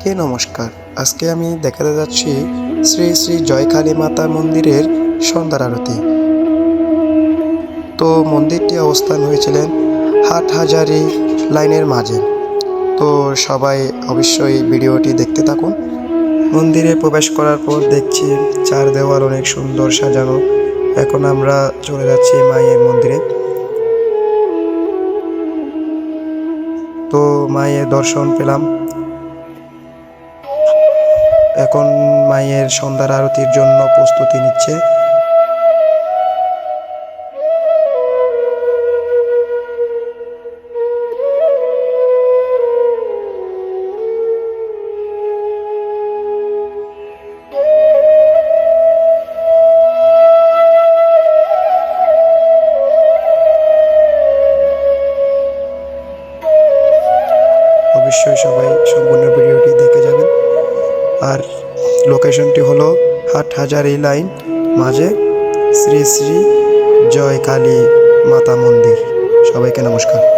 নমস্কার। আজকে আমি দেখাতে যাচ্ছি শ্রী শ্রী জয়কালী মাতা মন্দিরের সন্ধ্যার আরতি। তো মন্দিরটি অবস্থান হয়েছিলেন হাটহাজারী লাইনের মাঝে। তো সবাই অবশ্যই ভিডিওটি দেখতে থাকুন। মন্দিরে প্রবেশ করার পর দেখছি চার দেওয়াল অনেক সুন্দর সাজানো। এখন আমরা চলে যাচ্ছি মায়ের মন্দিরে। তো মায়ের দর্শন পেলাম। এখন মায়ের সন্ধ্যার আরতির জন্য প্রস্তুতি নিচ্ছে। অবশ্যই সবাই সম্পূর্ণ ভিডিওটি দেখে যাবেন। আর লোকেশনটি হলো হাটহাজারী লাইন মাঝে শ্রী শ্রী জয়কালী মাতা মন্দির। সবাইকে নমস্কার।